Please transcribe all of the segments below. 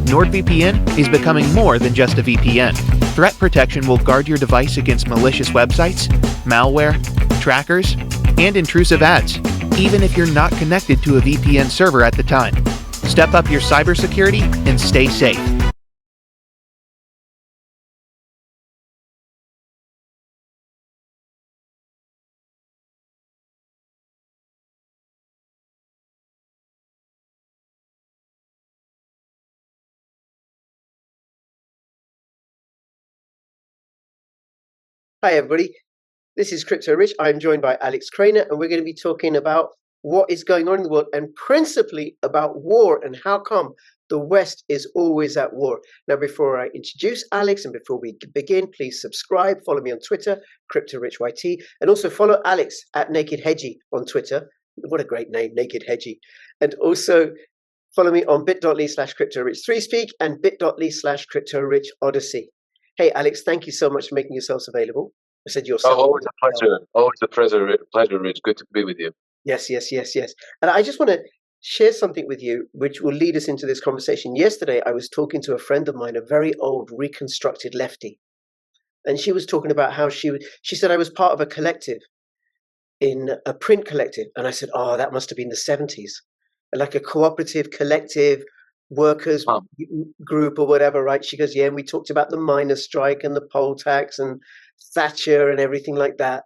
NordVPN is becoming more than just a VPN. Threat protection will guard your device against malicious websites, malware, trackers, and intrusive ads, even if you're not connected to a VPN server at the time. Step up your cybersecurity and stay safe. Hi everybody, this is Crypto Rich. I'm joined by Alex Krainer and we're going to be talking about what is going on in the world and principally about war and how come the West is always at war. Now before I introduce Alex and before we begin, please subscribe, follow me on Twitter, CryptoRichYT, and also follow Alex at Naked Hedgie on Twitter. What a great name, Naked Hedgie. And also follow me on bit.ly/CryptoRich3Speak and bit.ly/CryptoRichOdyssee. Hey, Alex, thank you so much for making yourselves available. I said yourself. Oh, always a pleasure. Always a pleasure, Rich. Good to be with you. Yes. And I just want to share something with you, which will lead us into this conversation. Yesterday, I was talking to a friend of mine, a very old reconstructed lefty. And she was talking about how she said, I was part of a collective, in a print collective. And I said, oh, that must have been the 70s. Like a cooperative collective workers group or whatever, right? She goes, yeah, and we talked about the miners' strike and the poll tax and Thatcher and everything like that.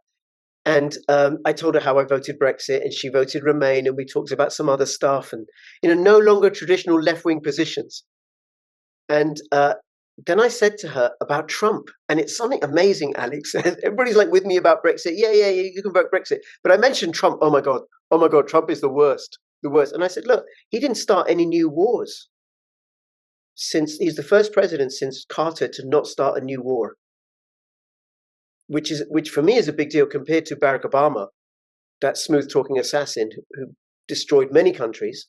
And I told her how I voted Brexit and she voted Remain, and we talked about some other stuff and, no longer traditional left-wing positions. And then I said to her about Trump, and it's something amazing, Alex. Everybody's like with me about Brexit. Yeah, you can vote Brexit. But I mentioned Trump. Oh my God, Trump is the worst. And I said, look, he didn't start any new wars. Since he's the first president since Carter to not start a new war, which for me is a big deal compared to Barack Obama, that smooth talking assassin who destroyed many countries.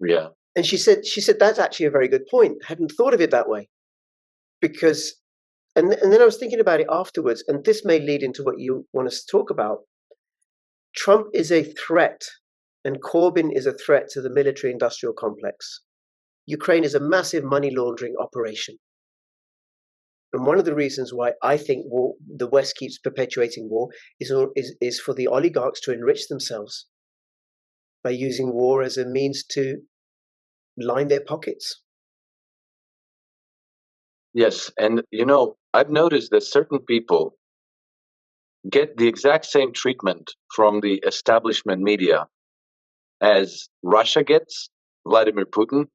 Yeah. And she said that's actually a very good point. I hadn't thought of it that way, because and then I was thinking about it afterwards, and this may lead into what you want us to talk about. Trump is a threat, and Corbyn is a threat to the military-industrial complex. Ukraine is a massive money laundering operation. And one of the reasons why I think the West keeps perpetuating war is for the oligarchs to enrich themselves by using war as a means to line their pockets. Yes. And, I've noticed that certain people get the exact same treatment from the establishment media as Russia gets, Vladimir Putin,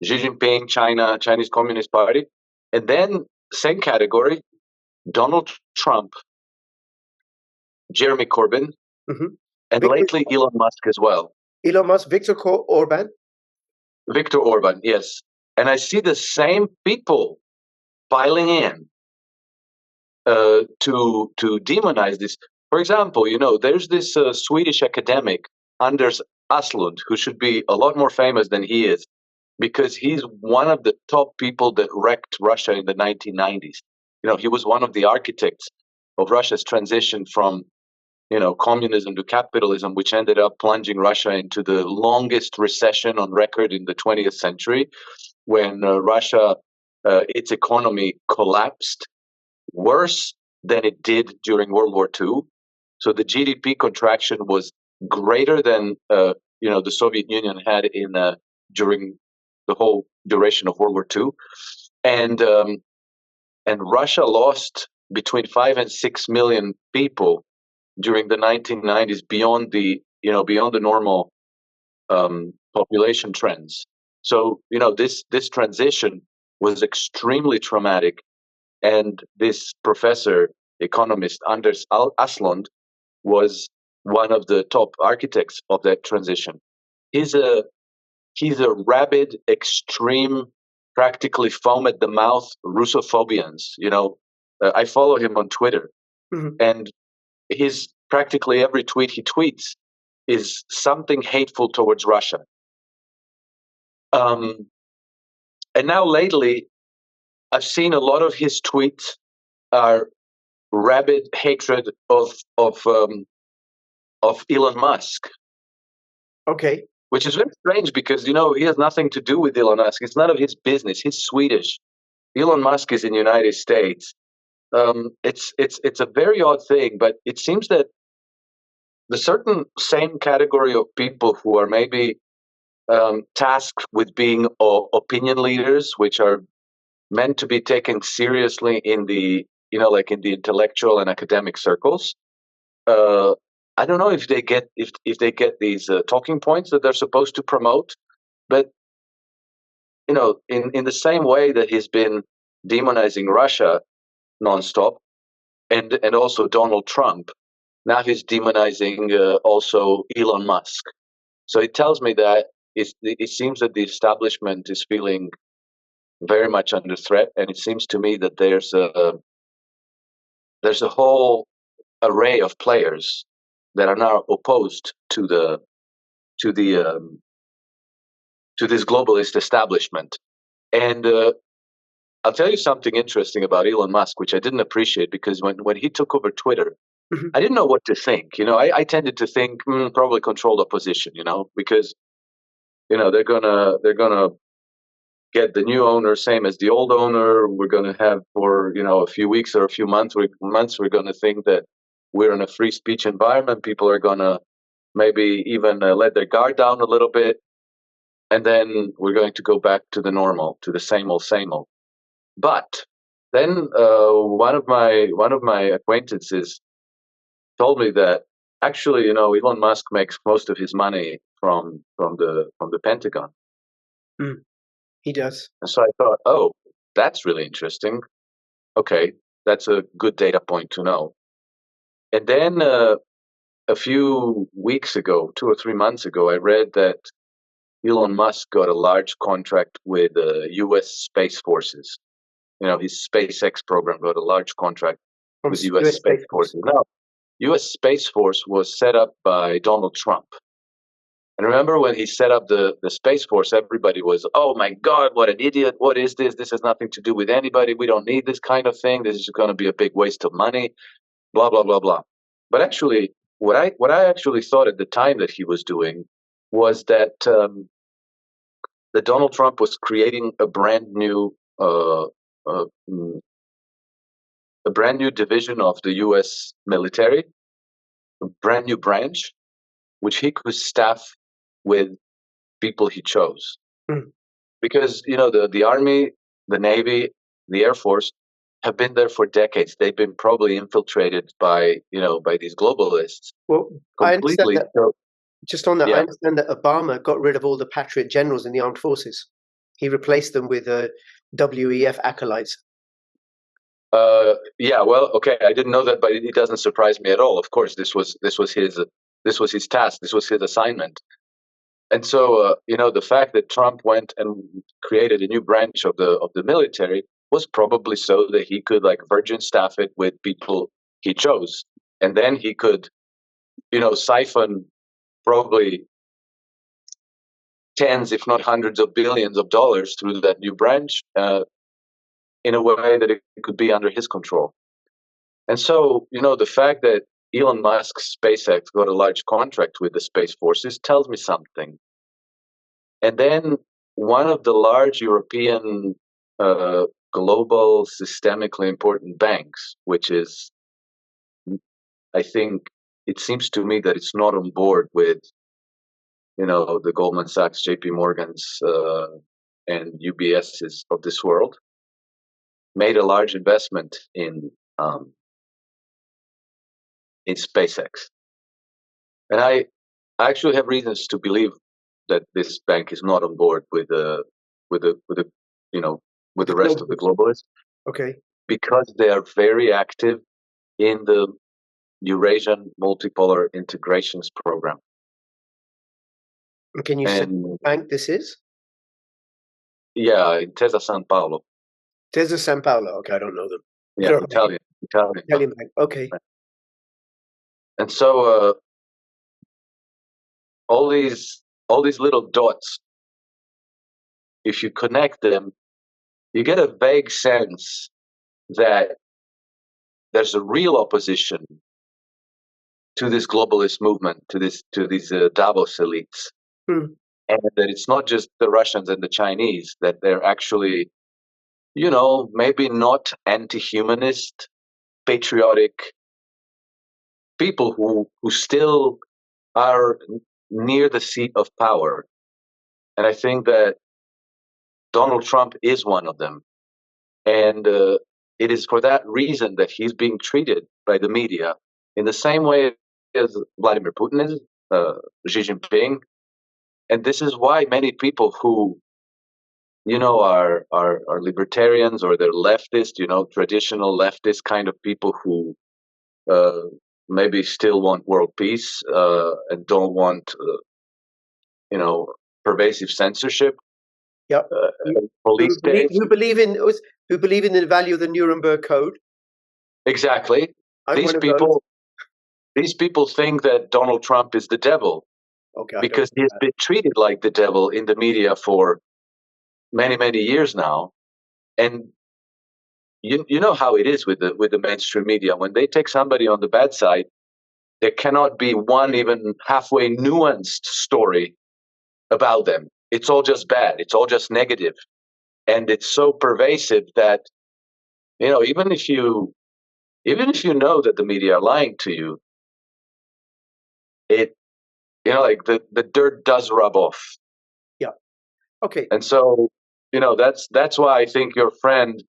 Xi Jinping, China, Chinese Communist Party, and then same category, Donald Trump, Jeremy Corbyn, and lately Elon Musk as well. Elon Musk, Viktor Orban. Viktor Orban, yes. And I see the same people piling in to demonize this. For example, there's this Swedish academic, Anders Aslund, who should be a lot more famous than he is, because he's one of the top people that wrecked Russia in the 1990s. He was one of the architects of Russia's transition from, communism to capitalism, which ended up plunging Russia into the longest recession on record in the 20th century, when Russia, its economy collapsed worse than it did during World War II. So the GDP contraction was greater than the Soviet Union had during the whole duration of World War II, and Russia lost between 5 and 6 million people during the 1990s beyond the normal population trends. So this transition was extremely traumatic, and this professor, economist Anders Aslund, was one of the top architects of that transition. He's a rabid, extreme, practically foam at the mouth Russophobians. I follow him on Twitter, and his practically every tweet he tweets is something hateful towards Russia. And now lately, I've seen a lot of his tweets are rabid hatred of Elon Musk. Okay. which is very strange because, he has nothing to do with Elon Musk. It's none of his business. He's Swedish. Elon Musk is in the United States. It's a very odd thing, but it seems that the certain same category of people who are maybe tasked with being opinion leaders, which are meant to be taken seriously in the like in the intellectual and academic circles. I don't know if they get if they get these talking points that they're supposed to promote, but in the same way that he's been demonizing Russia nonstop, and also Donald Trump, now he's demonizing also Elon Musk. So it tells me that it seems that the establishment is feeling very much under threat, and it seems to me that there's a whole array of players that are now opposed to this globalist establishment. And I'll tell you something interesting about Elon Musk, which I didn't appreciate, because when he took over Twitter, Mhm. I didn't know what to think. I tended to think probably controlled opposition, because they're gonna get the new owner same as the old owner. We're gonna have for a few weeks or a few months we're gonna think that we're in a free speech environment. People are gonna maybe even let their guard down a little bit, and then we're going to go back to the normal, to the same old, same old. But then one of my acquaintances told me that actually, Elon Musk makes most of his money from the Pentagon. He does. And so I thought, oh, that's really interesting. Okay, that's a good data point to know. And then a few weeks ago, 2 or 3 months ago, I read that Elon Musk got a large contract with U.S. Space Forces. His SpaceX program got a large contract From with U.S. Space Forces. Now, U.S. Space Force was set up by Donald Trump. And remember when he set up the Space Force, everybody was, oh my God, what an idiot. What is this? This has nothing to do with anybody. We don't need this kind of thing. This is going to be a big waste of money, blah, blah, blah, blah. But actually, what I actually thought at the time that he was doing was that Donald Trump was creating a brand new division of the U.S. military, a brand new branch, which he could staff with people he chose. Because the Army, the Navy, the Air Force have been there for decades. They've been probably infiltrated by these globalists. Well, I understand that. Just on that, Yeah. I understand that Obama got rid of all the Patriot generals in the armed forces. He replaced them with WEF acolytes. Yeah, well, okay, I didn't know that, but it doesn't surprise me at all. Of course, this was his task. This was his assignment. And so, the fact that Trump went and created a new branch of the military was probably so that he could virgin staff it with people he chose, and then he could, siphon probably tens, if not hundreds of billions of dollars through that new branch in a way that it could be under his control. And so, the fact that Elon Musk's SpaceX got a large contract with the Space Forces tells me something. And then one of the large European global systemically important banks, which is, I think, it seems to me that it's not on board with, the Goldman Sachs, JP Morgans, and UBSs of this world, made a large investment in SpaceX. And I actually have reasons to believe that this bank is not on board with the rest of the globalists. Okay. Because they are very active in the Eurasian Multipolar Integrations Program. And can you say what bank this is? Yeah, Intesa San Paolo. Intesa San Paolo. Okay, I don't know them. Yeah, Italian. Italian bank. Okay. And so all these little dots, if you connect them, you get a vague sense that there's a real opposition to this globalist movement, to these Davos elites. and that it's not just the Russians and the Chinese, that they're actually, maybe not anti-humanist, patriotic people who still are near the seat of power. And I think that Donald Trump is one of them. And it is for that reason that he's being treated by the media in the same way as Vladimir Putin is, Xi Jinping. And this is why many people who, are libertarians, or they're leftist, traditional leftist kind of people who uh, maybe still want world peace and don't want, pervasive censorship, Yep. police states. Who believe in the value of the Nuremberg Code. Exactly. I'm These one of those. people think that Donald Trump is the devil Okay, because he has been treated like the devil in the media for many, many years now. And you know how it is with the mainstream media. When they take somebody on the bad side, there cannot be one even halfway nuanced story about them. It's all just bad. It's all just negative. And it's so pervasive that, even if you know that the media are lying to you, it, like the dirt does rub off. Yeah. Okay. And so, that's why I think your friend,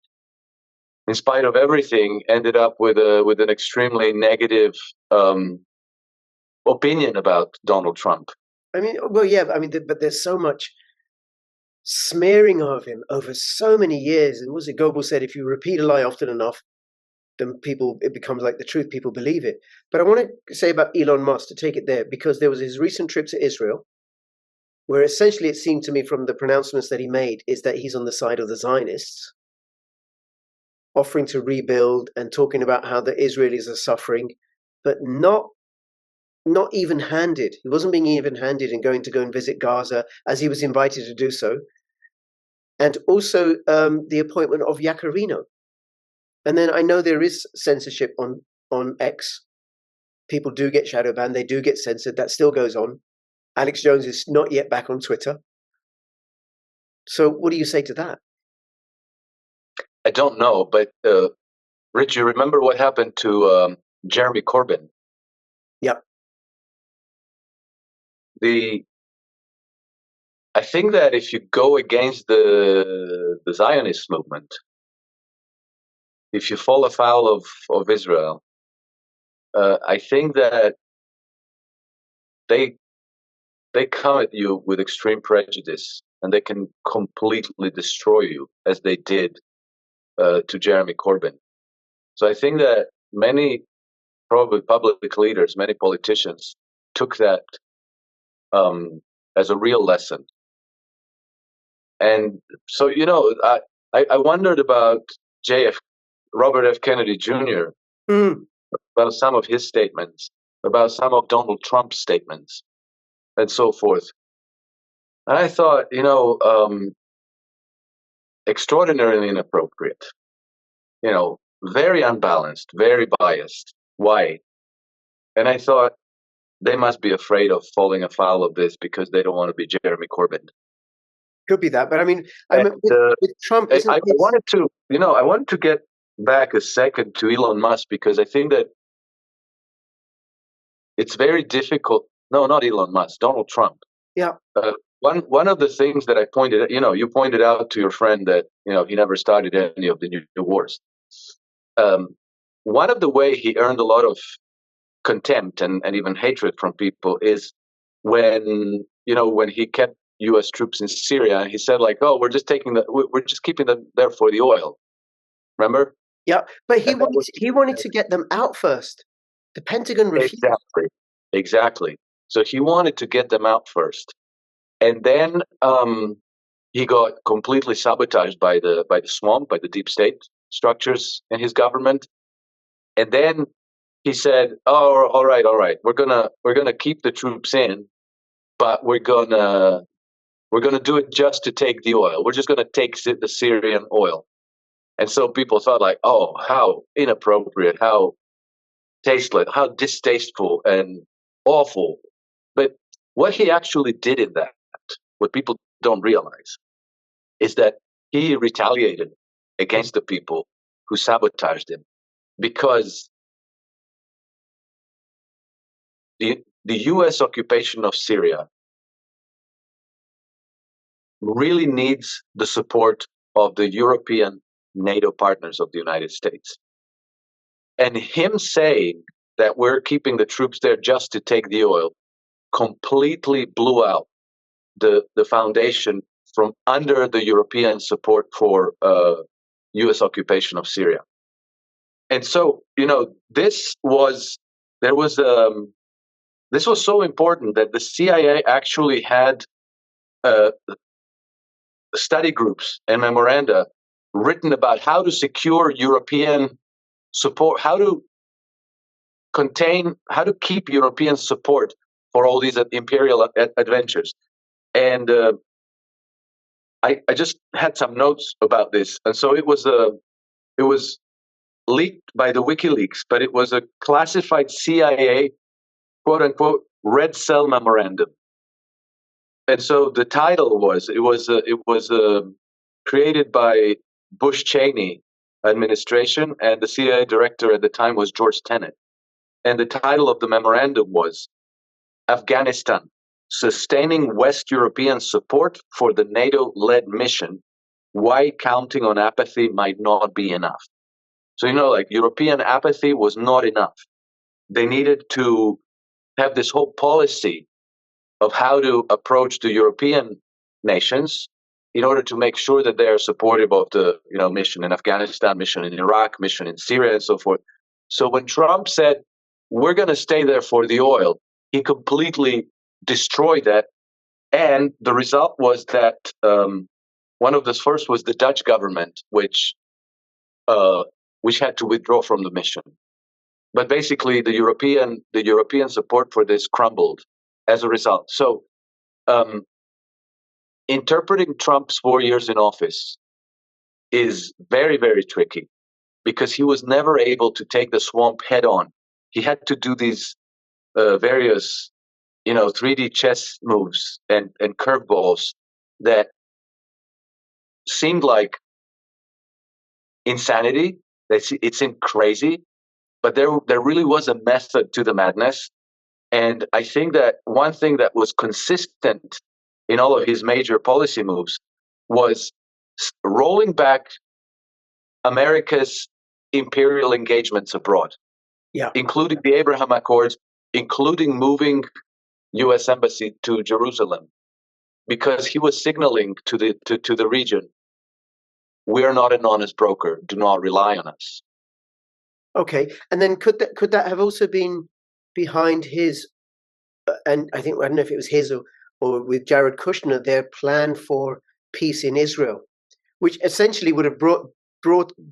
in spite of everything, ended up with an extremely negative opinion about Donald Trump. I mean, well, yeah. I mean, but there's so much smearing of him over so many years. And was it Goebbels said, if you repeat a lie often enough, then it becomes like the truth. People believe it. But I want to say about Elon Musk, to take it there, because there was his recent trip to Israel, where essentially it seemed to me from the pronouncements that he made is that he's on the side of the Zionists, offering to rebuild and talking about how the Israelis are suffering, but not even-handed. He wasn't being even-handed in going to go and visit Gaza as he was invited to do so. And also the appointment of Yacarino. And then I know there is censorship on X. People do get shadow banned. They do get censored. That still goes on. Alex Jones is not yet back on Twitter. So what do you say to that? I don't know, but Rich, you remember what happened to Jeremy Corbyn? Yeah. I think that if you go against the Zionist movement, if you fall afoul of Israel, I think that they come at you with extreme prejudice, and they can completely destroy you, as they did to Jeremy Corbyn. So I think that many, probably public leaders, many politicians, took that as a real lesson. And so, I wondered about Robert F. Kennedy Jr., about some of his statements, about some of Donald Trump's statements, and so forth. And I thought, extraordinarily inappropriate, very unbalanced, very biased. Why? And I thought they must be afraid of falling afoul of this because they don't want to be Jeremy Corbyn. Could be that, but I mean, with Trump, I wanted to get back a second to Elon Musk, because I think that it's very difficult. No, not Elon Musk, Donald Trump. Yeah. One of the things that I pointed, you pointed out to your friend that he never started any of the new wars. One of the way he earned a lot of contempt and even hatred from people is when he kept U.S. troops in Syria. He said, like, "Oh, we're just keeping them there for the oil." Remember? Yeah, but he wanted to get them out first. The Pentagon refused. Exactly. So he wanted to get them out first, and then he got completely sabotaged by the swamp, by the deep state structures in his government, and then he said, "Oh, all right, we're gonna keep the troops in, but we're gonna do it just to take the oil. We're just gonna take the Syrian oil." And so people thought, like, "Oh, how inappropriate, how tasteless, how distasteful and awful." But what he actually did in that what people don't realize is that he retaliated against the people who sabotaged him, because the U.S. occupation of Syria really needs the support of the European NATO partners of the United States. And him saying that we're keeping the troops there just to take the oil completely blew out the foundation from under the European support for U.S. occupation of Syria. And so, this was so important that the CIA actually had study groups and memoranda written about how to secure European support, how to keep European support for all these imperial adventures. And I just had some notes about this, and so it was leaked by the WikiLeaks, but it was a classified CIA quote unquote red cell memorandum. And so the title was created by Bush Cheney administration, and the CIA director at the time was George Tenet. And the title of the memorandum was Afghanistan: Sustaining West European Support for the NATO-led Mission, Why Counting on Apathy Might Not Be Enough. So, European apathy was not enough. They needed to have this whole policy of how to approach the European nations in order to make sure that they are supportive of the mission in Afghanistan, mission in Iraq, mission in Syria, and so forth. So when Trump said, we're going to stay there for the oil, he completely destroyed that. And the result was that one of the first was the Dutch government, which had to withdraw from the mission. But basically, the European support for this crumbled as a result. So, interpreting Trump's 4 years in office is very, very tricky, because he was never able to take the swamp head on. He had to do these various 3D chess moves and curveballs that seemed like insanity. It seemed crazy, but there really was a method to the madness. And I think that one thing that was consistent in all of his major policy moves was rolling back America's imperial engagements abroad, including the Abraham Accords, including moving U.S. embassy to Jerusalem, because he was signaling to the region, we are not an honest broker. Do not rely on us. Okay, and then could that have also been behind his, and I don't know if it was his or with Jared Kushner, their plan for peace in Israel, which essentially would have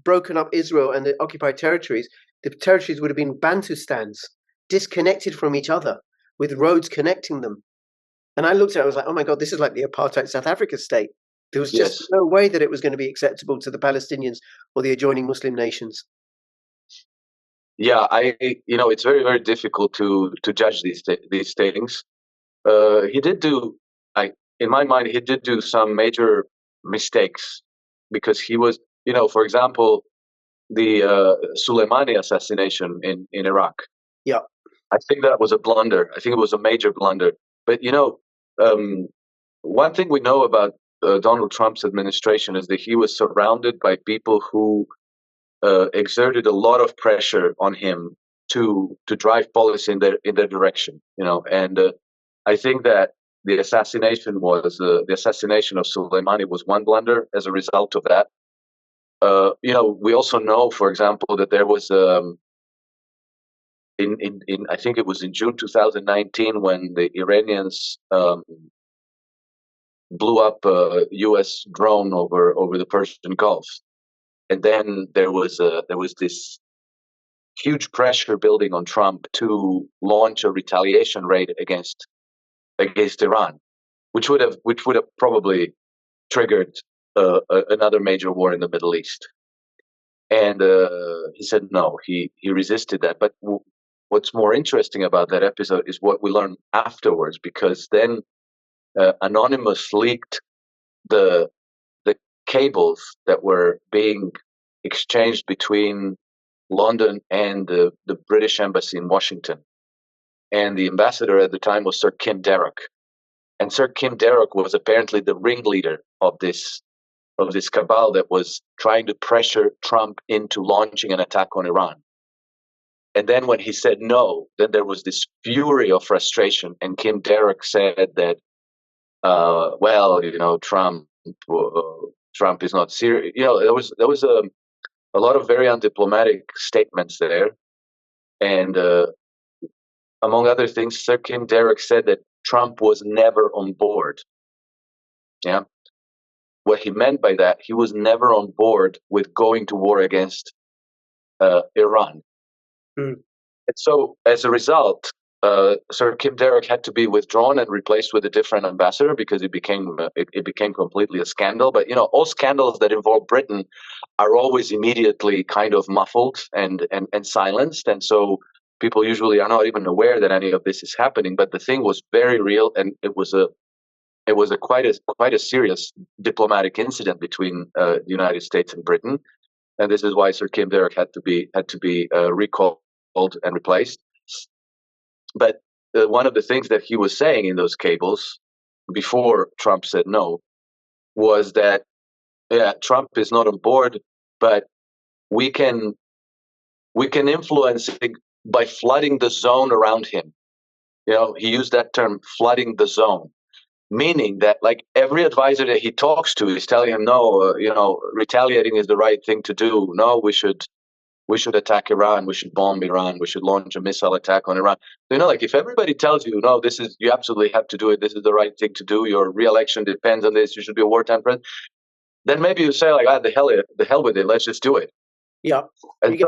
broken up Israel and the occupied territories. The territories would have been Bantustans, disconnected from each other, with roads connecting them. And I looked at it, I was like, oh my God, this is like the apartheid South Africa state. There was just no way that it was going to be acceptable to the Palestinians or the adjoining Muslim nations. Yeah, it's very, very difficult to judge these things. He did do, in my mind, he did do some major mistakes, because he was, for example, the Soleimani assassination in Iraq. Yeah, I think that was a blunder. I think it was a major blunder. But one thing we know about Donald Trump's administration is that he was surrounded by people who exerted a lot of pressure on him to drive policy in their direction. And I think that the assassination of Soleimani was one blunder as a result of that. We also know, for example, that there was in I think it was in June 2019 when the Iranians blew up a U.S. drone over the Persian Gulf, and then there was this huge pressure building on Trump to launch a retaliation raid against Iran, which would have probably triggered another major war in the Middle East. And he said no. He resisted that. But what's more interesting about that episode is what we learned afterwards, because then Anonymous leaked the cables that were being exchanged between London and the British embassy in Washington. And the ambassador at the time was Sir Kim Darroch. And Sir Kim Darroch was apparently the ringleader of this cabal that was trying to pressure Trump into launching an attack on Iran. And then when he said no, then there was this fury of frustration. And Kim Darroch said that, Trump is not serious. There was a lot of very undiplomatic statements there. And among other things, Sir Kim Darroch said that Trump was never on board. Yeah. What he meant by that, he was never on board with going to war against Iran. Mm. And so, as a result, Sir Kim Darroch had to be withdrawn and replaced with a different ambassador because it became completely a scandal. But all scandals that involve Britain are always immediately kind of muffled and silenced, and so people usually are not even aware that any of this is happening. But the thing was very real, and it was quite a serious diplomatic incident between the United States and Britain, and this is why Sir Kim Darroch had to be recalled and replaced. But one of the things that he was saying in those cables before Trump said no was that, yeah, Trump is not on board, but we can influence it by flooding the zone around him. He used that term, flooding the zone, meaning that like every advisor that he talks to is telling him, no, retaliating is the right thing to do. No, we should attack Iran. We should bomb Iran. We should launch a missile attack on Iran. Like if everybody tells you, no, you absolutely have to do it. This is the right thing to do. Your re-election depends on this. You should be a wartime president. Then maybe you say like, the hell with it. Let's just do it. Yeah. And you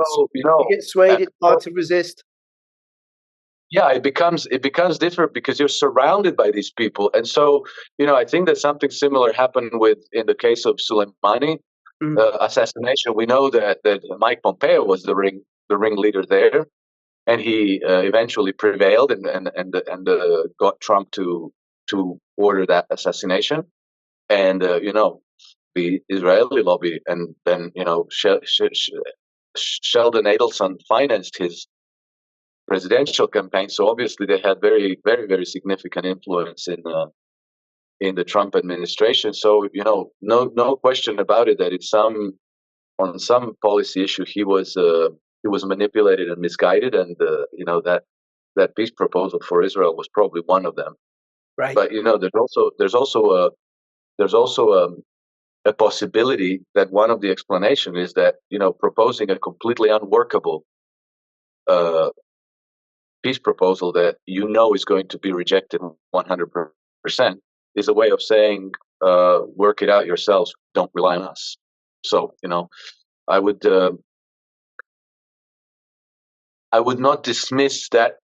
get swayed. It's hard to resist. Yeah, it becomes different because you're surrounded by these people. And so, I think that something similar happened in the case of Soleimani assassination. We know that Mike Pompeo was the ringleader there, and he eventually prevailed and got Trump to order that assassination. And the Israeli lobby, and then Sheldon Adelson financed his presidential campaign. So obviously they had very, very, very significant influence in the Trump administration. So no question about it that on some policy issue he was manipulated and misguided, and that peace proposal for Israel was probably one of them. Right. But there's also a possibility that one of the explanation is that proposing a completely unworkable peace proposal that is going to be rejected 100% is a way of saying, work it out yourselves, don't rely on us. So I would not dismiss that.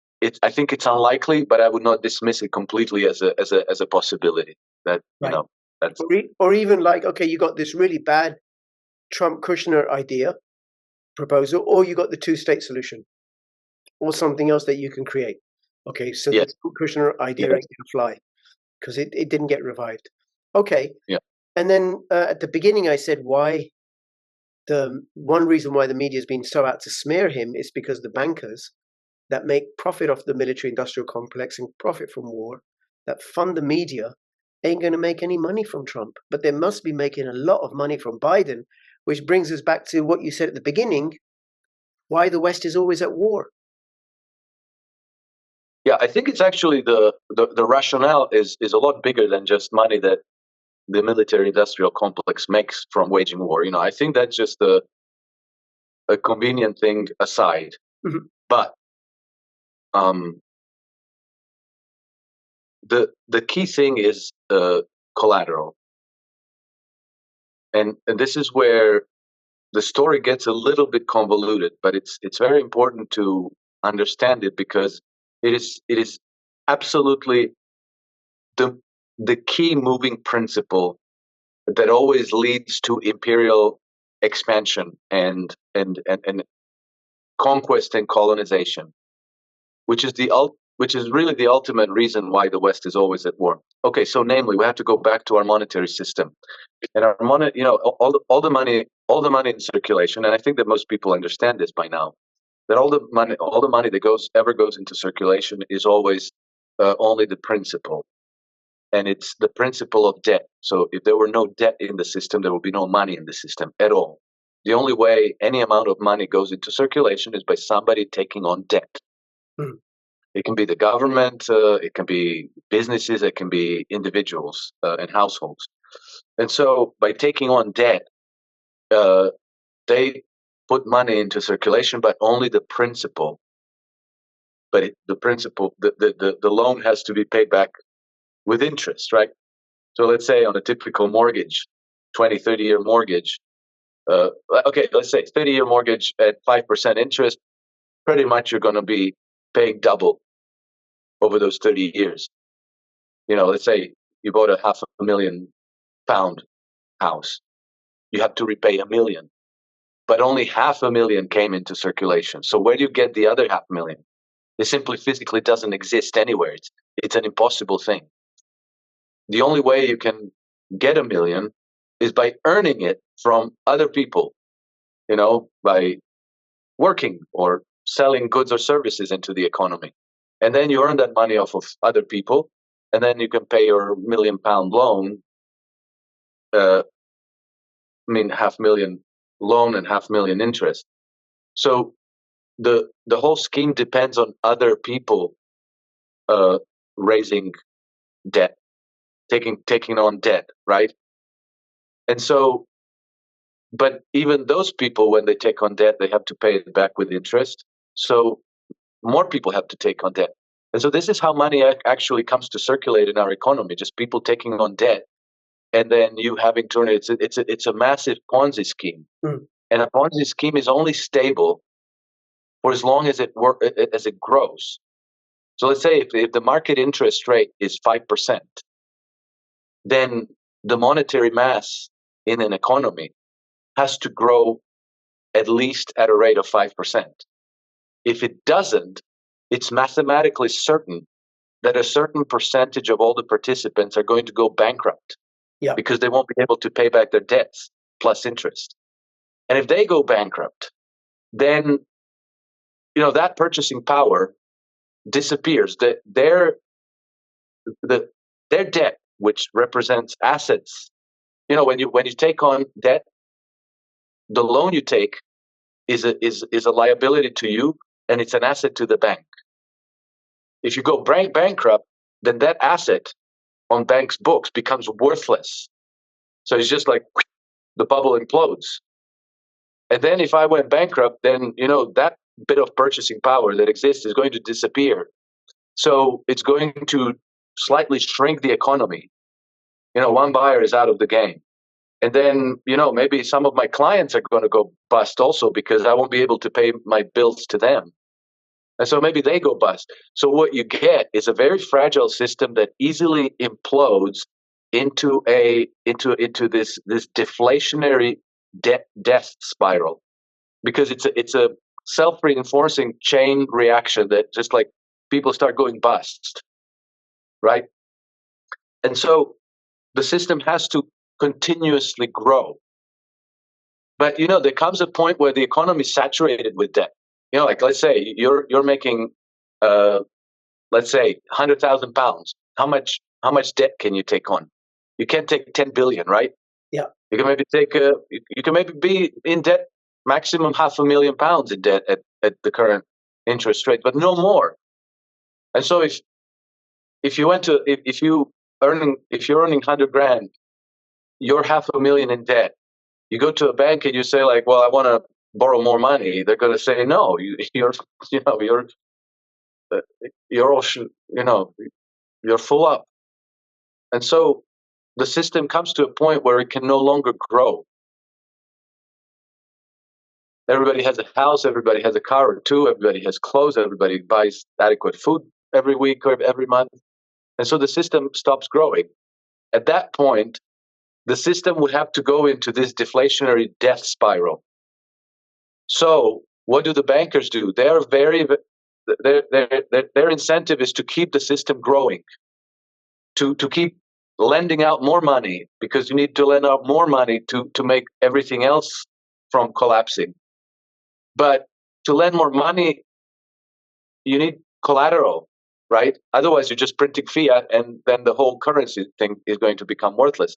I think it's unlikely, but I would not dismiss it completely as a possibility. That right. That's or even like, okay, you got this really bad Trump Kushner idea proposal, or you got the two-state solution, or something else that you can create. Okay, so yes. the Kushner idea ain't gonna fly because it didn't get revived. Okay. Yeah. And then at the beginning I said the one reason why the media has been so out to smear him is because the bankers that make profit off the military-industrial complex and profit from war, that fund the media, ain't going to make any money from Trump. But they must be making a lot of money from Biden, which brings us back to what you said at the beginning, why the West is always at war. Yeah, I think it's actually the rationale is a lot bigger than just money that the military-industrial complex makes from waging war. I think that's just a convenient thing aside. Mm-hmm. But the key thing is collateral, and this is where the story gets a little bit convoluted. But it's very important to understand it because it is absolutely the key moving principle that always leads to imperial expansion and conquest and colonization, which is the which is really the ultimate reason why the West is always at war. Okay, so namely, we have to go back to our monetary system, and our money, all the money in circulation. And I think that most people understand this by now. That all the money that ever goes into circulation is always only the principal, and it's the principle of debt. So if there were no debt in the system, there would be no money in the system at all. The only way any amount of money goes into circulation is by somebody taking on debt. Mm. It can be the government, it can be businesses, it can be individuals and households. And so by taking on debt, they put money into circulation, but only the principal. But the principal, the loan has to be paid back with interest, right? So let's say on a typical mortgage, 20, 30-year mortgage, okay, let's say 30-year mortgage at 5% interest, pretty much you're going to be paying double over those 30 years. Let's say you bought a £500,000 house. You have to repay $1 million, but only $500,000 came into circulation. So where do you get the other $500,000? It simply physically doesn't exist anywhere. It's an impossible thing. The only way you can get $1 million is by earning it from other people, by working or selling goods or services into the economy. And then you earn that money off of other people, and then you can pay your £1 million loan. $500,000 loan and $500,000 interest. So the whole scheme depends on other people raising debt, taking on debt, right? And so, but even those people, when they take on debt, they have to pay it back with interest. So more people have to take on debt. And so this is how money actually comes to circulate in our economy, just people taking on debt. And then you having to earn it. It's a massive Ponzi scheme. Mm. And a Ponzi scheme is only stable for as long as it grows. So let's say if the market interest rate is 5%, then the monetary mass in an economy has to grow at least at a rate of 5%. If it doesn't, it's mathematically certain that a certain percentage of all the participants are going to go bankrupt. Yeah. Because they won't be able to pay back their debts plus interest. And if they go bankrupt, then that purchasing power disappears. Their debt, which represents assets, when you take on debt, the loan you take is a liability to you, and it's an asset to the bank. If you go bankrupt, then that asset on bank's books becomes worthless. So it's just like the bubble implodes. And then if I went bankrupt, then that bit of purchasing power that exists is going to disappear. So it's going to slightly shrink the economy. One buyer is out of the game. And then, maybe some of my clients are going to go bust also because I won't be able to pay my bills to them. And so maybe they go bust. So what you get is a very fragile system that easily implodes into this deflationary death spiral, because it's a self-reinforcing chain reaction that just like people start going bust, right? And so the system has to continuously grow. But there comes a point where the economy is saturated with debt. Like let's say you're making let's say £100,000. How much debt can you take on? You can't take 10 billion, right? Yeah. You can maybe you can maybe be in debt maximum £500,000 in debt at the current interest rate, but no more. And so if you're earning 100 grand, you're £500,000 in debt. You go to a bank and you say like, well, I want to borrow more money. They're going to say no. You're all you're full up. And so the system comes to a point where it can no longer grow. Everybody has a house, everybody has a car or two, everybody has clothes, everybody buys adequate food every week or every month. And so the system stops growing. At that point, the system would have to go into this deflationary death spiral. So what do the bankers do? They are very, their incentive is to keep the system growing, to keep lending out more money, because you need to lend out more money to make everything else from collapsing. But to lend more money, you need collateral, right? Otherwise, you're just printing fiat, and then the whole currency thing is going to become worthless.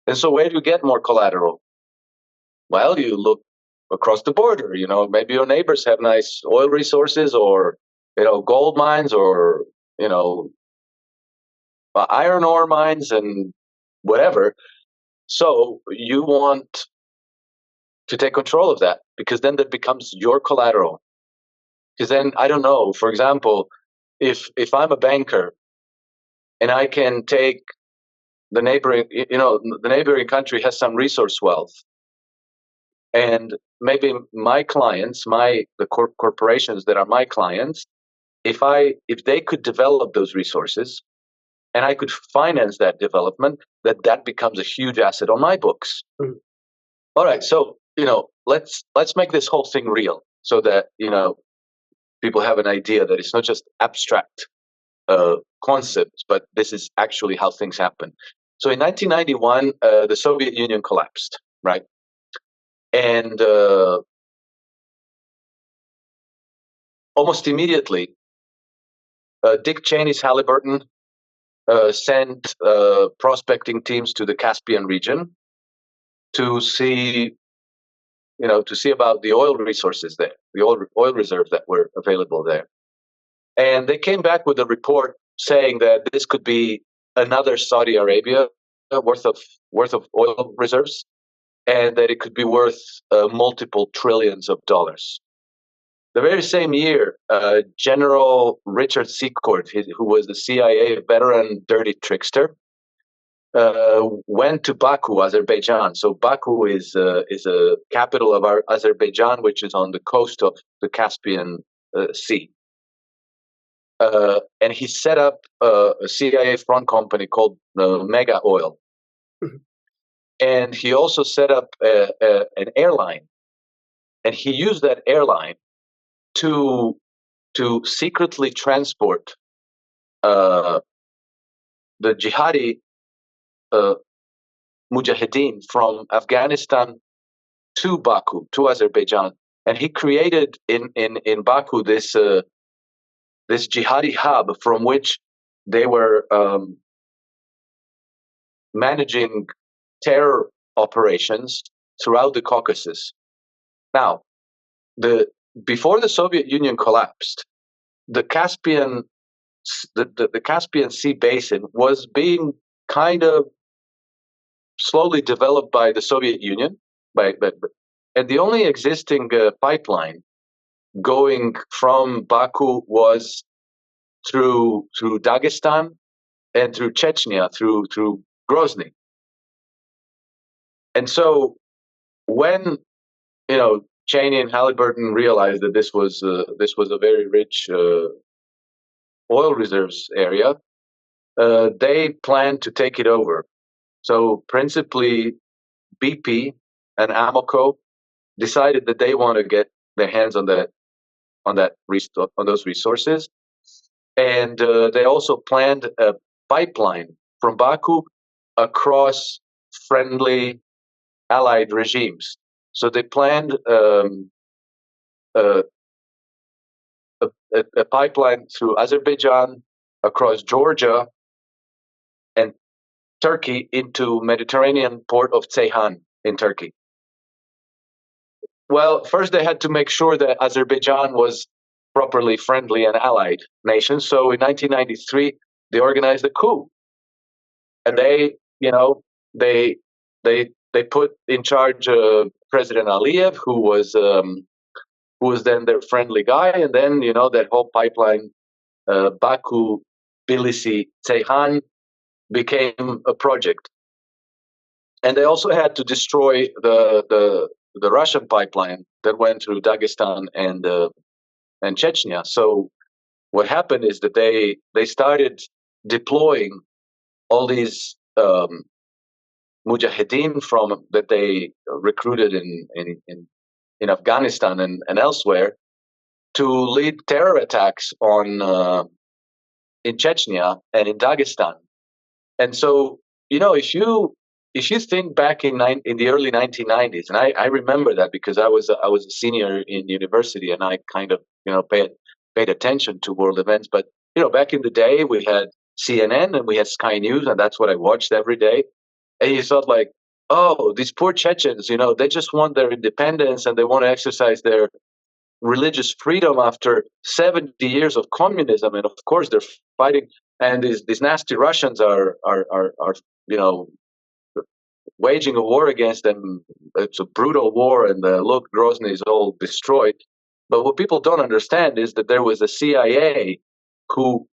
And so, where do you get more collateral? Well, you look across the border. Maybe your neighbors have nice oil resources, or gold mines, or iron ore mines, and whatever. So you want to take control of that, because then that becomes your collateral. Because then, I don't know, for example, if I'm a banker and I can take the neighboring country has some resource wealth, and maybe my clients, the corporations that are my clients, if they could develop those resources and I could finance that development, that becomes a huge asset on my books. Mm. All right, so let's make this whole thing real, so that people have an idea that it's not just abstract concepts, but this is actually how things happen. So in 1991, the Soviet Union collapsed, right? And almost immediately, Dick Cheney's Halliburton sent prospecting teams to the Caspian region to see about the oil resources there, the oil reserves that were available there. And they came back with a report saying that this could be another Saudi Arabia worth of oil reserves, and that it could be worth multiple trillions of dollars. The very same year, General Richard Secord, who was the CIA veteran dirty trickster, went to Baku, Azerbaijan. So Baku is a capital of Azerbaijan, which is on the coast of the Caspian Sea. And he set up a CIA front company called Mega Oil. Mm-hmm. And he also set up an airline. And he used that airline to secretly transport the jihadi mujahideen from Afghanistan to Baku, to Azerbaijan. And he created in Baku this jihadi hub from which they were managing terror operations throughout the Caucasus. Now, before the Soviet Union collapsed, the Caspian Sea basin was being kind of slowly developed by the Soviet Union, and the only existing pipeline going from Baku was through Dagestan and through Chechnya, through Grozny. And so when Cheney and Halliburton realized that this was a very rich oil reserves area, they planned to take it over. So principally, BP and Amoco decided that they want to get their hands on those resources, and they also planned a pipeline from Baku across friendly allied regimes. So they planned a pipeline through Azerbaijan, across Georgia, and Turkey into Mediterranean port of Ceyhan in Turkey. Well, first they had to make sure that Azerbaijan was properly friendly and allied nation. So in 1993, they organized a coup, and they put in charge President Aliyev, who was then their friendly guy, and then that whole pipeline, Baku, Tbilisi, Ceyhan, became a project. And they also had to destroy the Russian pipeline that went through Dagestan and Chechnya. So what happened is that they started deploying all these mujahideen that they recruited in Afghanistan and elsewhere, to lead terror attacks on in Chechnya and in Dagestan. And so, if you think back in the early 1990s, and I remember that because I was a senior in university and I kind of paid attention to world events. But back in the day, we had CNN and we had Sky News, and that's what I watched every day. And you thought like, oh, these poor Chechens, they just want their independence and they want to exercise their religious freedom after 70 years of communism, and of course they're fighting. And these nasty Russians are waging a war against them. It's a brutal war, and look, Grozny is all destroyed. But what people don't understand is that there was a CIA who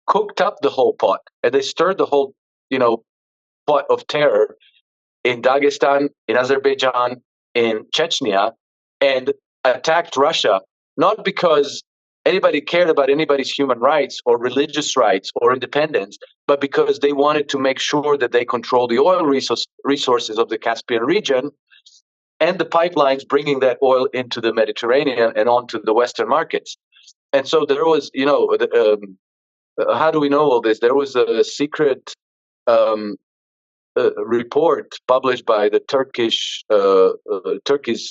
cooked up the whole pot, and they stirred the whole pot of terror in Dagestan, in Azerbaijan, in Chechnya, and attacked Russia, not because anybody cared about anybody's human rights or religious rights or independence, but because they wanted to make sure that they control the oil resources of the Caspian region and the pipelines bringing that oil into the Mediterranean and onto the Western markets. And so there was, how do we know all this? There was a secret report published by the Turkish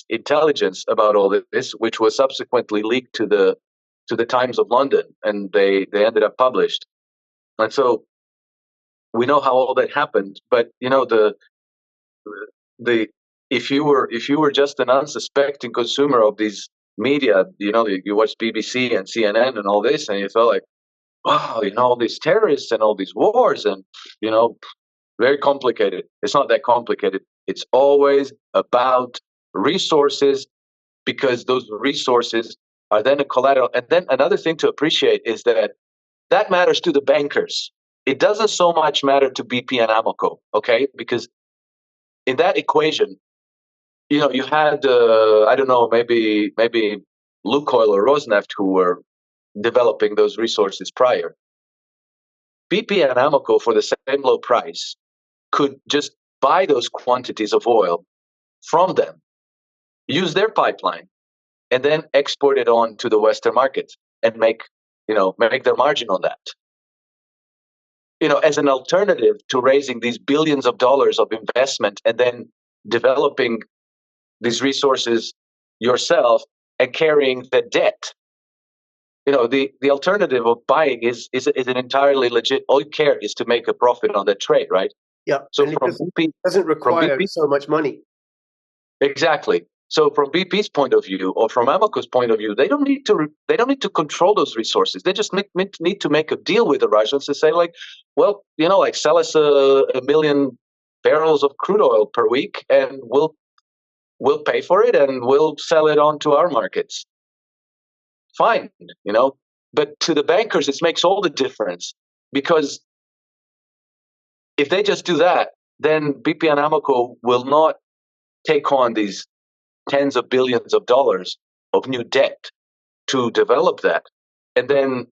intelligence about all this, which was subsequently leaked to the Times of London, and they ended up published. And so we know how all that happened. But if you were just an unsuspecting consumer of these media, you watch BBC and CNN and all this, and you felt like, wow, all these terrorists and all these wars, and very complicated. It's not that complicated. It's always about resources, because those resources are then a collateral. And then another thing to appreciate is that matters to the bankers. It doesn't so much matter to BP and Amoco, okay? Because in that equation, you had, I don't know, maybe Lukoil or Rosneft who were developing those resources prior. BP and Amoco, for the same low price, could just buy those quantities of oil from them, use their pipeline, and then export it on to the Western markets and make their margin on that. As an alternative to raising these billions of dollars of investment and then developing these resources yourself and carrying the debt. The alternative of buying is an entirely legit. All you care is to make a profit on that trade, right? Yeah. So and from BP, doesn't require so much money. Exactly. So from BP's point of view, or from Amoco's point of view, they don't need to control those resources. They just need to make a deal with the Russians to say, like, well, sell us a million barrels of crude oil per week, and we'll pay for it, and we'll sell it on to our markets. Fine, But to the bankers, it makes all the difference, because if they just do that, then BP and Amoco will not take on these tens of billions of dollars of new debt to develop that. And then,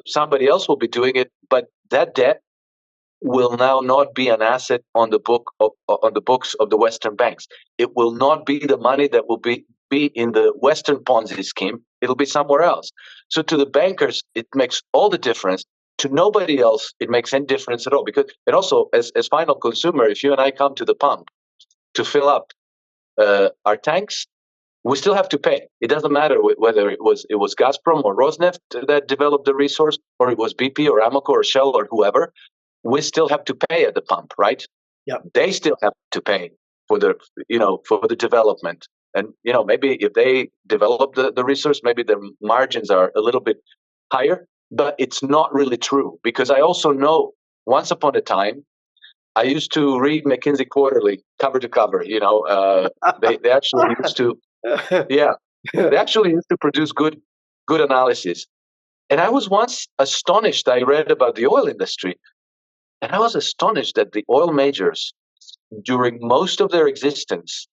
somebody else will be doing it, but that debt will now not be an asset on the books of the Western banks. It will not be the money that will be in the Western Ponzi scheme. It'll be somewhere else. So to the bankers, it makes all the difference. To nobody else, it makes any difference at all. Because, and also, as final consumer, if you and I come to the pump to fill up our tanks, we still have to pay. It doesn't matter whether it was Gazprom or Rosneft that developed the resource, or it was BP or Amoco or Shell or whoever. We still have to pay at the pump, right? Yeah. They still have to pay for the development. And maybe if they develop the resource, maybe their margins are a little bit higher. But it's not really true, because I also know once upon a time I used to read McKinsey Quarterly cover to cover. They actually used to, they actually used to produce good analysis. And I was once astonished. I read about the oil industry, and I was astonished that the oil majors, during most of their existence,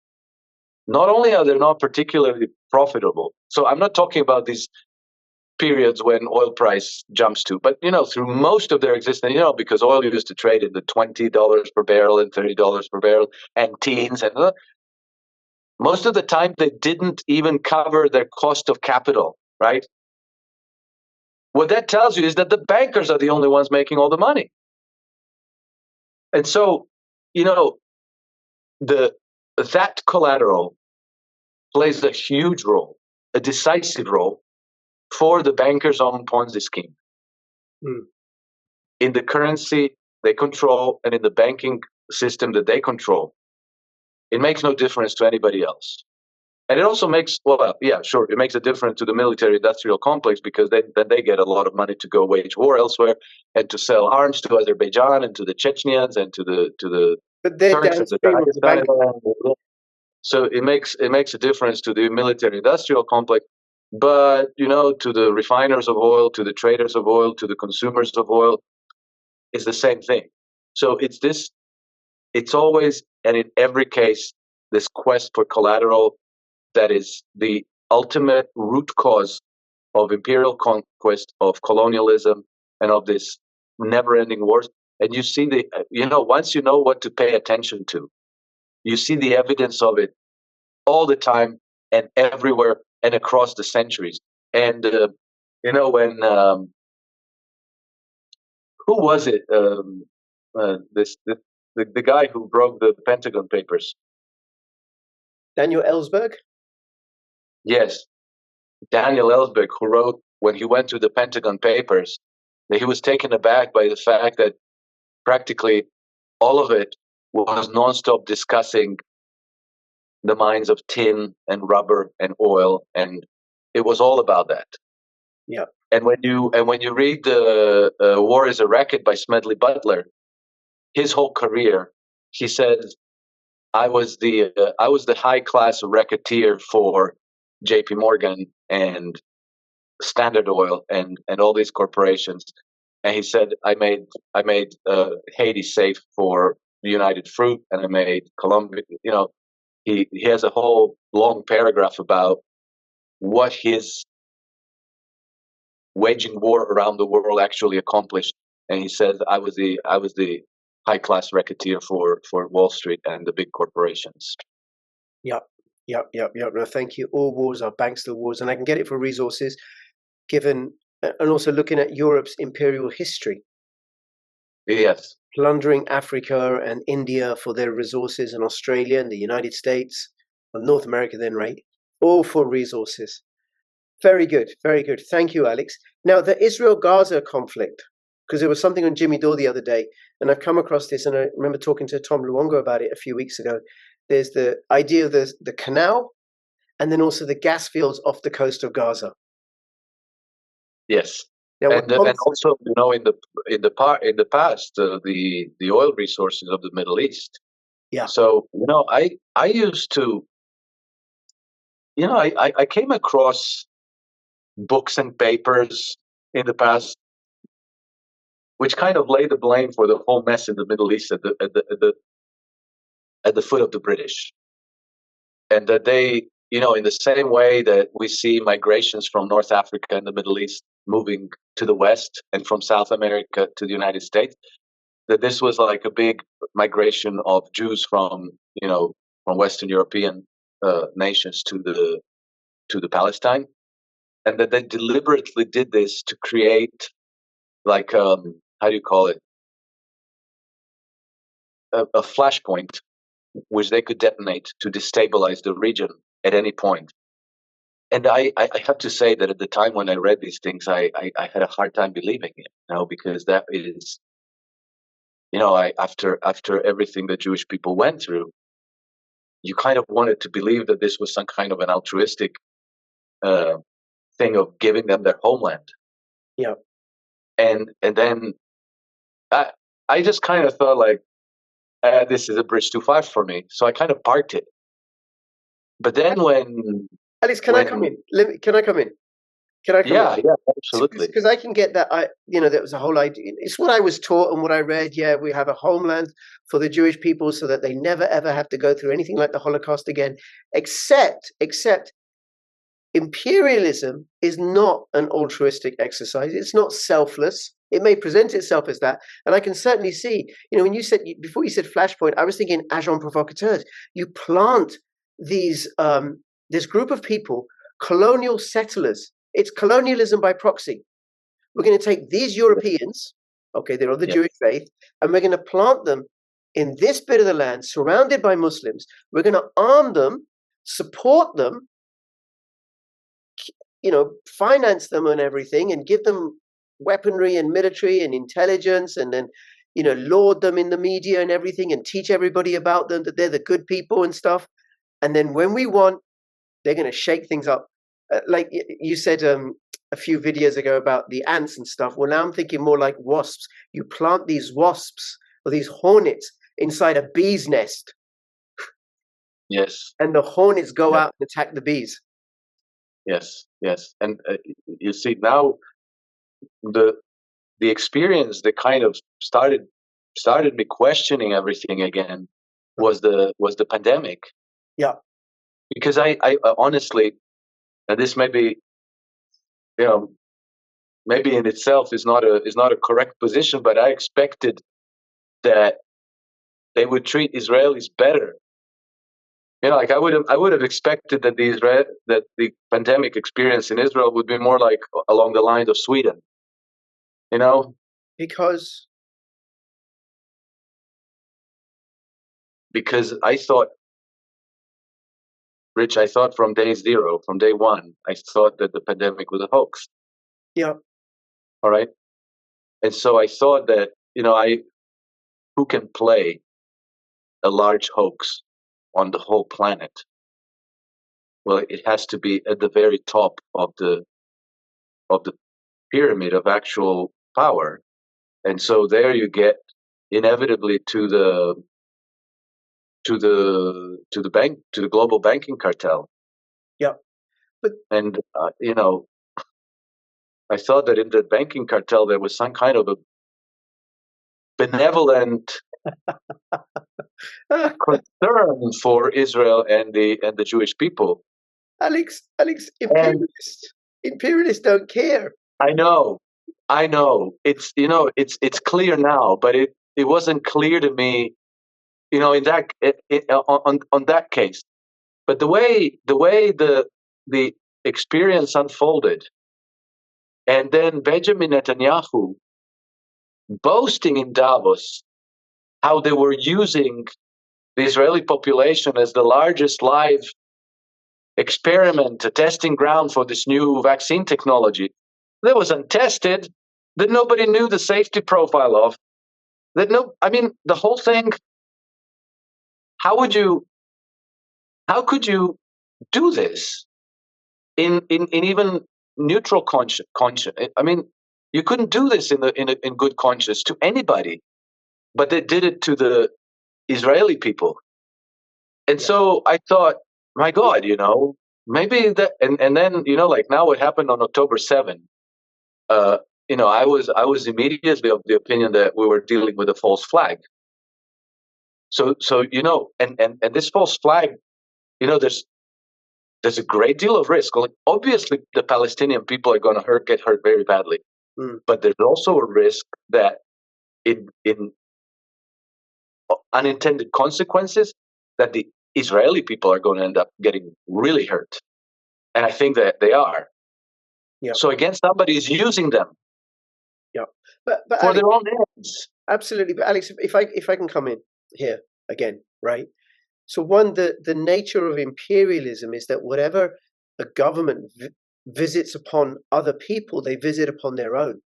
not only are they not particularly profitable. So I'm not talking about these periods when oil price jumps to, but through most of their existence, because oil used to trade in the $20 per barrel and $30 per barrel and teens, and most of the time they didn't even cover their cost of capital, right? What that tells you is that the bankers are the only ones making all the money. And so, you know, that collateral plays a huge role, a decisive role for the bankers' own Ponzi scheme. Mm. In the currency they control and in the banking system that they control, it makes no difference to anybody else. And it also makes, well, yeah, sure, it makes a difference to the military-industrial complex because then they get a lot of money to go wage war elsewhere and to sell arms to Azerbaijan and to the Chechens and to the But they're Turks and the downstream of the bank. So it makes a difference to the military-industrial complex, but you know, to the refiners of oil, to the traders of oil, to the consumers of oil, it's the same thing. So it's always and in every case this quest for collateral that is the ultimate root cause of imperial conquest, of colonialism, and of this never-ending wars. And you see once you know what to pay attention to, you see the evidence of it all the time and everywhere and across the centuries. And when who was it? The guy who broke the Pentagon Papers. Daniel Ellsberg? Yes, Daniel Ellsberg, who wrote when he went to the Pentagon Papers that he was taken aback by the fact that practically all of it was nonstop discussing the mines of tin and rubber and oil, and it was all about that. Yeah. And when you read the War is a Racket by Smedley Butler, his whole career, he said, I was the high class racketeer for J.P. Morgan and Standard Oil and all these corporations, and he said I made Haiti safe for the United Fruit, and I made Colombia. You know, he has a whole long paragraph about what his waging war around the world actually accomplished, and he says I was the high class racketeer for Wall Street and the big corporations. Yep. No, thank you. All wars are bankster wars, and I can get it for resources, given and also looking at Europe's imperial history. Yes. Plundering Africa and India for their resources, and Australia and the United States, and North America then, right? All for resources. Very good, very good. Thank you, Alex. Now, the Israel-Gaza conflict, because there was something on Jimmy Dore the other day, and I've come across this, and I remember talking to Tom Luongo about it a few weeks ago. There's the idea of the canal, and then also the gas fields off the coast of Gaza. Yes. Now, and also, you know, in the past, the oil resources of the Middle East. Yeah. So, you know, I used to, you know, I came across books and papers in the past which kind of lay the blame for the whole mess in the Middle East at the foot of the British, and that they, you know, in the same way that we see migrations from North Africa and the Middle East moving to the West and from South America to the United States, that this was like a big migration of Jews from, you know, from Western European nations to the Palestine, and that they deliberately did this to create like how do you call it, a flashpoint which they could detonate to destabilize the region at any point. And I have to say that at the time when I read these things, I had a hard time believing it, you know, because that is, you know, after everything the Jewish people went through, you kind of wanted to believe that this was some kind of an altruistic thing of giving them their homeland. Yeah. And then I just kind of thought like, this is a bridge too far for me, so I kind of parked it. But then when Alex, can I come in? Can I come in? Yeah, absolutely. Because I can get that. That was a whole idea. It's what I was taught and what I read. Yeah, we have a homeland for the Jewish people so that they never ever have to go through anything like the Holocaust again. Except imperialism is not an altruistic exercise. It's not selfless. It may present itself as that, and I can certainly see. You know, when you said before you said flashpoint, I was thinking agent provocateur. You plant these this group of people, colonial settlers, It's colonialism by proxy. We're going to take these Europeans, okay, they're of the Jewish faith, and we're going to plant them in this bit of the land surrounded by Muslims. We're going to arm them, support them, finance them and everything, and give them weaponry and military and intelligence, and then, laud them in the media and everything, and teach everybody about them, that they're the good people and stuff. And then when we want, they're going to shake things up. Like you said a few videos ago about the ants and stuff. Well, now I'm thinking more like wasps. You plant these wasps or these hornets inside a bee's nest. Yes. And the hornets go out and attack the bees. Yes, yes. And you see now the experience that kind of started me questioning everything again was the pandemic. Yeah. Because I honestly, and this may be, maybe in itself is not a correct position, but I expected that they would treat Israelis better. Like I would have expected that the pandemic experience in Israel would be more like along the lines of Sweden. Because I thought, Rich, from day zero, from day one, I thought that the pandemic was a hoax. Yeah. All right. And so I thought that, who can play a large hoax on the whole planet? Well, it has to be at the very top of the pyramid of actual power. And so there you get inevitably to the global banking cartel. Yeah. And I thought that in the banking cartel there was some kind of a benevolent concern for Israel and the Jewish people. Alex, imperialists don't care. I know. It's it's clear now, but it wasn't clear to me, in that on that case. But the way the experience unfolded, and then Benjamin Netanyahu boasting in Davos how they were using the Israeli population as the largest live experiment, a testing ground for this new vaccine technology that was untested, that nobody knew the safety profile of, the whole thing. How could you do this in even neutral conscience? You couldn't do this in good conscience to anybody, but they did it to the Israeli people. And so I thought, my God, maybe that, and then, like now what happened on October 7th, I was immediately of the opinion that we were dealing with a false flag. So and this false flag, there's a great deal of risk. Like, obviously, the Palestinian people are going to get hurt very badly, but there's also a risk that in unintended consequences, that the Israeli people are going to end up getting really hurt, and I think that they are. Yeah. So again, somebody is using them. Yeah, but for Alex, their own ends. Absolutely, but Alex, if I can come in here again, right? So one, the nature of imperialism is that whatever a government visits upon other people, they visit upon their own.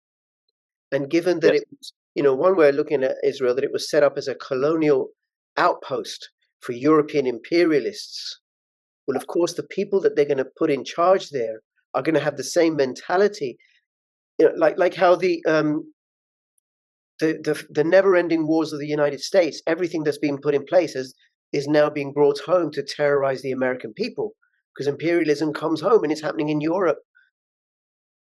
And given that it was, one way of looking at Israel, that it was set up as a colonial outpost for European imperialists. Well, of course, the people that they're going to put in charge there are going to have the same mentality, like how the never-ending wars of the United States, everything that's been put in place is now being brought home to terrorize the American people, because imperialism comes home and it's happening in Europe.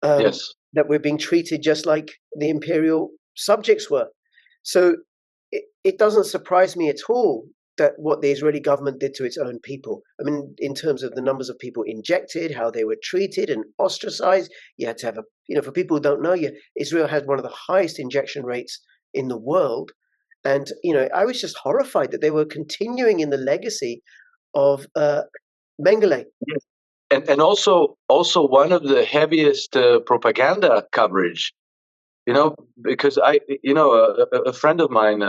That we're being treated just like the imperial subjects were. So it doesn't surprise me at all that what the Israeli government did to its own people. I mean, in terms of the numbers of people injected, how they were treated and ostracized. You had to have for people who don't know, Israel had one of the highest injection rates in the world. And, I was just horrified that they were continuing in the legacy of Mengele. Yes. and also one of the heaviest propaganda coverage. Because a friend of mine,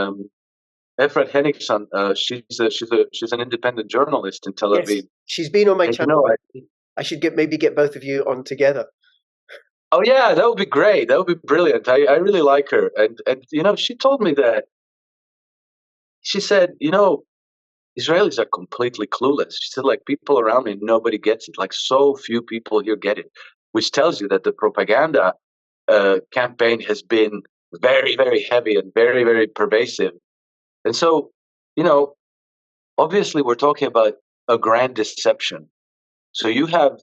Efrat Henningsson, she's an independent journalist in Tel Yes, Aviv. she's been on my And, channel. I should maybe get both of you on together. oh yeah, that would be great. That would be brilliant. I really like her, and she told me that. She said, Israelis are completely clueless. She said, like, people around me, nobody gets it. Like, so few people here get it, which tells you that the propaganda campaign has been very, very heavy and very, very pervasive. And so, obviously, we're talking about a grand deception. So you have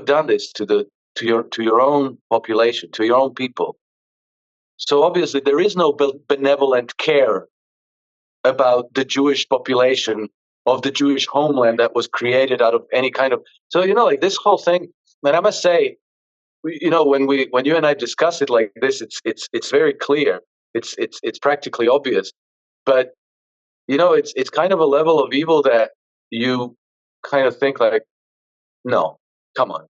done this to your own population, to your own people. So obviously, there is no benevolent care about the Jewish population of the Jewish homeland that was created out of any kind of. So like this whole thing. And I must say, when you and I discuss it like this, it's very clear. It's practically obvious. But it's kind of a level of evil that you kind of think like, no, come on,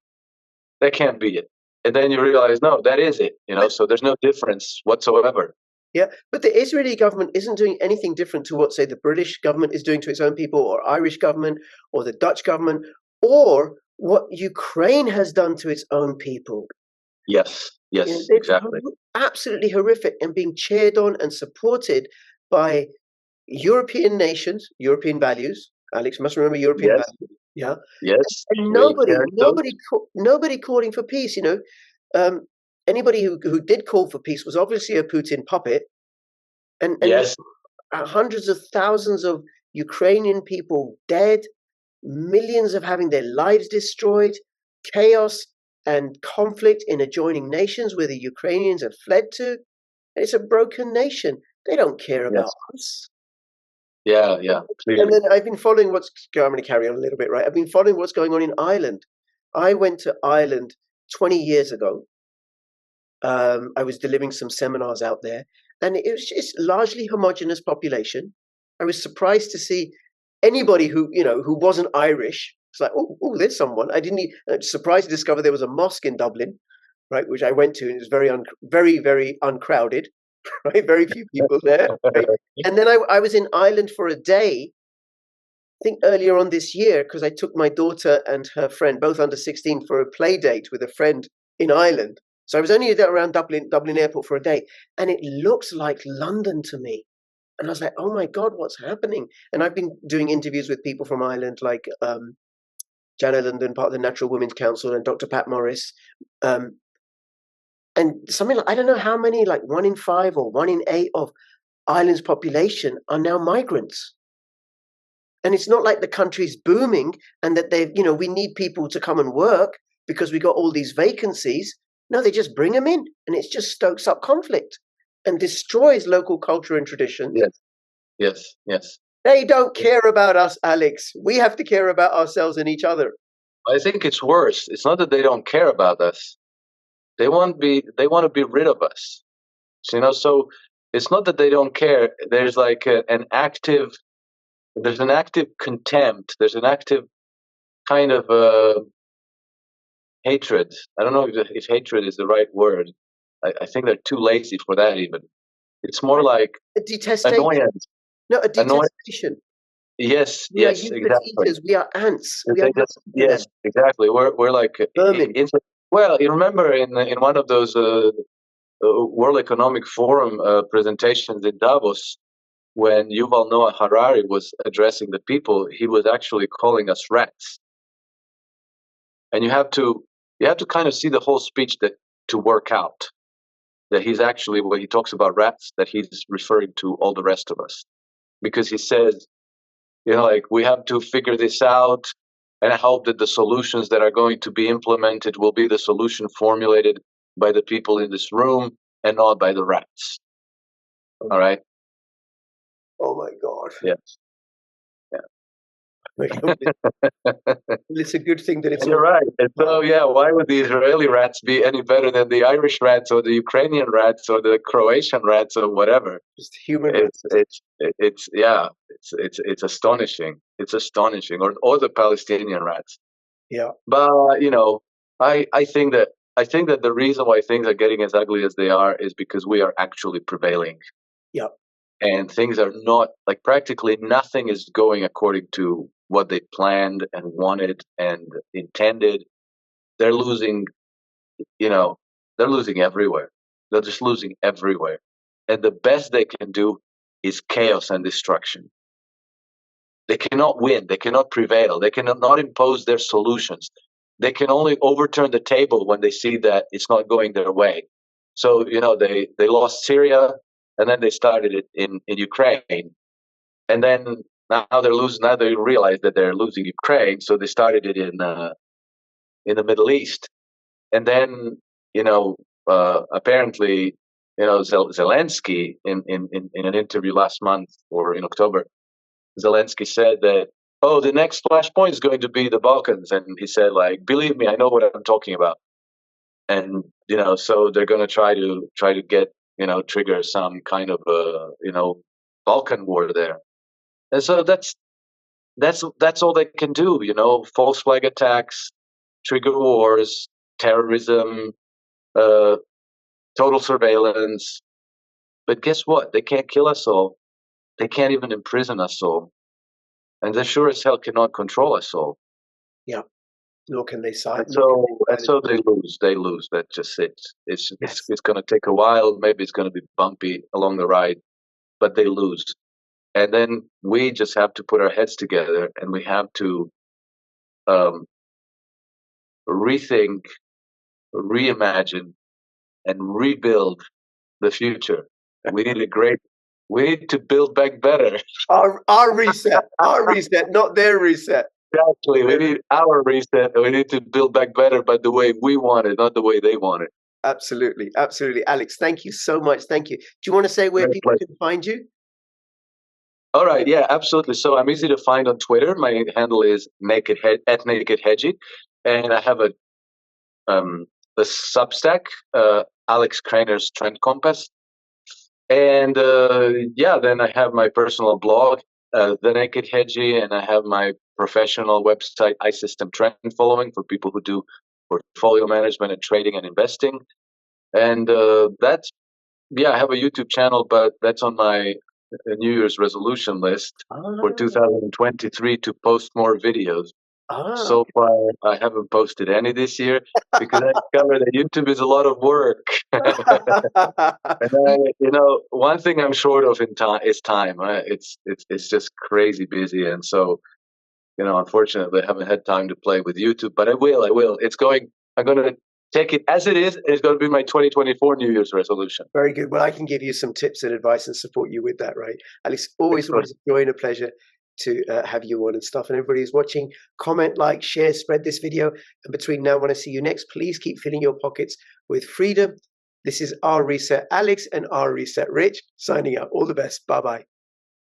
that can't be it. And then you realize, no, that is it. So there's no difference whatsoever. Yeah, but the Israeli government isn't doing anything different to what, say, the British government is doing to its own people, or Irish government, or the Dutch government, or what Ukraine has done to its own people. Yes, It's exactly. absolutely horrific, and being cheered on and supported by European nations, European values. Alex must remember European values. Yeah. Yes. And They carry those. nobody calling for peace. Anybody who did call for peace was obviously a Putin puppet, and Yes. hundreds of thousands of Ukrainian people dead, millions of having their lives destroyed, chaos and conflict in adjoining nations where the Ukrainians have fled to. It's a broken nation. They don't care about us. Yeah. Clearly. And then I've been following I'm going to carry on a little bit, right? I've been following what's going on in Ireland. I went to Ireland 20 years ago. I was delivering some seminars out there, and it was just largely homogenous population. I was surprised to see anybody who wasn't Irish. It's like, oh, there's someone. I didn't. Surprised to discover there was a mosque in Dublin, right, which I went to, and it was very, very uncrowded, right, very few people there. Right? And then I was in Ireland for a day. I think earlier on this year, because I took my daughter and her friend, both under 16, for a play date with a friend in Ireland. So I was only there around Dublin Airport for a day, and it looks like London to me. And I was like, oh my God, what's happening? And I've been doing interviews with people from Ireland, like Jana London, part of the Natural Women's Council, and Dr. Pat Morris. And something like, I don't know how many, like 1 in 5 or 1 in 8 of Ireland's population are now migrants. And it's not like the country's booming and that we need people to come and work because we got all these vacancies. No, they just bring them in, and it just stokes up conflict and destroys local culture and tradition. Yes. They don't care about us, Alex. We have to care about ourselves and each other. I think it's worse. It's not that they don't care about us. They want to be rid of us. So it's not that they don't care. There's like an active contempt. There's an active kind of hatred. I don't know if hatred is the right word. I think they're too lazy for that even. It's more like a detestation. Annoyance. No, a detestation. Yes, we yes, are exactly. Eaters. We are ants. Yes, exactly. We're like vermin. Well, you remember in one of those World Economic Forum presentations in Davos, when Yuval Noah Harari was addressing the people, he was actually calling us rats. And you have to kind of see the whole speech to work out that he's actually, when he talks about rats, that he's referring to all the rest of us, because he says, like, we have to figure this out, and I hope that the solutions that are going to be implemented will be the solution formulated by the people in this room and not by the rats. All right. Oh my God. Yes. It's a good thing that it's. You're right. And so, why would the Israeli rats be any better than the Irish rats or the Ukrainian rats or the Croatian rats or whatever? Just human. It's astonishing. It's astonishing. Or the Palestinian rats. Yeah. But I think that the reason why things are getting as ugly as they are is because we are actually prevailing. Yeah. And things are not, like, practically nothing is going according to what they planned and wanted and intended. They're losing, they're losing everywhere. They're just losing everywhere. And the best they can do is chaos and destruction. They cannot win. They cannot prevail. They cannot not impose their solutions. They can only overturn the table when they see that it's not going their way. So, they lost Syria, and then they started it in Ukraine. And then now they're losing. Now they realize that they're losing Ukraine, so they started it in the Middle East. And then, apparently, Zelensky in an interview last month or in October, Zelensky said that, oh, the next flashpoint is going to be the Balkans, and he said, like, believe me, I know what I'm talking about. And so they're going to try to get trigger some kind of Balkan war there. And so that's all they can do. False flag attacks, trigger wars, terrorism, total surveillance. But guess what? They can't kill us all. They can't even imprison us all. And they sure as hell cannot control us all. Yeah. Nor can they And so they lose. They lose. That's just it. It's going to take a while. Maybe it's going to be bumpy along the ride, but they lose. And then we just have to put our heads together, and we have to rethink, reimagine, and rebuild the future. We need to build back better. Our reset, not their reset. Exactly. We need our reset. We need to build back better, but the way we want it, not the way they want it. Absolutely. Absolutely. Alex, thank you so much. Thank you. Do you want to say where people can find you? All right. Yeah, absolutely. So I'm easy to find on Twitter. My handle is @NakedHedgy. And I have a Substack, Alex Krainer's Trend Compass. And then I have my personal blog, The Naked Hedgy, and I have my professional website, iSystem Trend Following, for people who do portfolio management and trading and investing. And I have a YouTube channel, but that's on my New Year's resolution list for 2023 to post more videos. So far, I haven't posted any this year because I discovered that YouTube is a lot of work. And one thing I'm short of is time. Right? It's just crazy busy, and so unfortunately, I haven't had time to play with YouTube. But I will. I'm going to take it as it is. It's going to be my 2024 New Year's resolution. Very good. Well, I can give you some tips and advice and support you with that, right? Alex, always a joy and a pleasure to have you on and stuff. And everybody who's watching, comment, like, share, spread this video. And between now and when I see you next, please keep filling your pockets with freedom. This is Our Reset Alex and Our Reset Rich signing out. All the best. Bye-bye.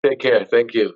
Take care. Thank you.